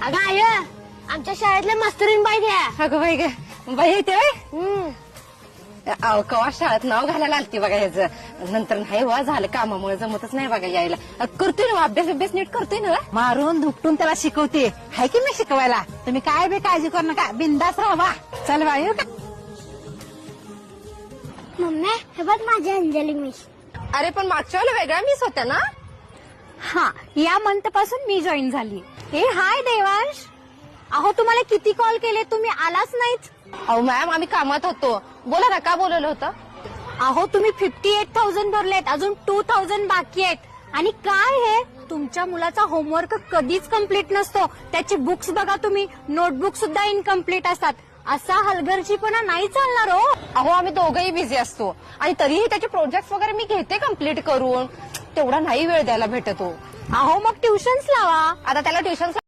अगं आय आमच्या शाळेतल्या मास्तरीन बाई द्या. अगं बाई ग बाई येते कवा शाळेत नाव घालायला आलती बघा ह्याचं. नंतर नाही वा झालं कामामुळे जमतच नाही बघा यायला. करतोय ना अभ्यास नीट करतोय ना. मारून धुपटून त्याला शिकवते. हाय की मी शिकवायला. तुम्ही काय बे काळजी करू नका. बिंदास राहा. चल बाई येऊ का? मम्मी हे बघ माझी अंजली मिस. अरे पण मागच्या वेळेला वेगळ्या मिस होत्या ना. हा या मंथ पासून मी जॉईन झाली. हे हाय देवांश. अहो तुम्हाला किती कॉल केले तुम्ही आलाच नाहीत. अहो मॅम आम्ही कामात होतो. बोला ना का बोलवलं होतं. अहो तुम्ही 58,000 भरलेत अजून 2,000 बाकी आहेत. आणि काय हे तुमच्या मुलाचा होमवर्क कधीच कम्प्लीट नसतो. त्याचे बुक्स बघा तुम्ही नोटबुक सुद्धा इनकम्प्लीट असतात. असा हलगर्जीपणा नाही चालणार हो. अहो आम्ही दोघंही बिझी असतो आणि तरीही त्याचे प्रोजेक्ट वगैरे मी घेते कम्प्लीट करून. तेवढा नाही वेळ द्यायला भेटतो. अहो मग ट्युशन्स लावा. आता त्याला ट्युशन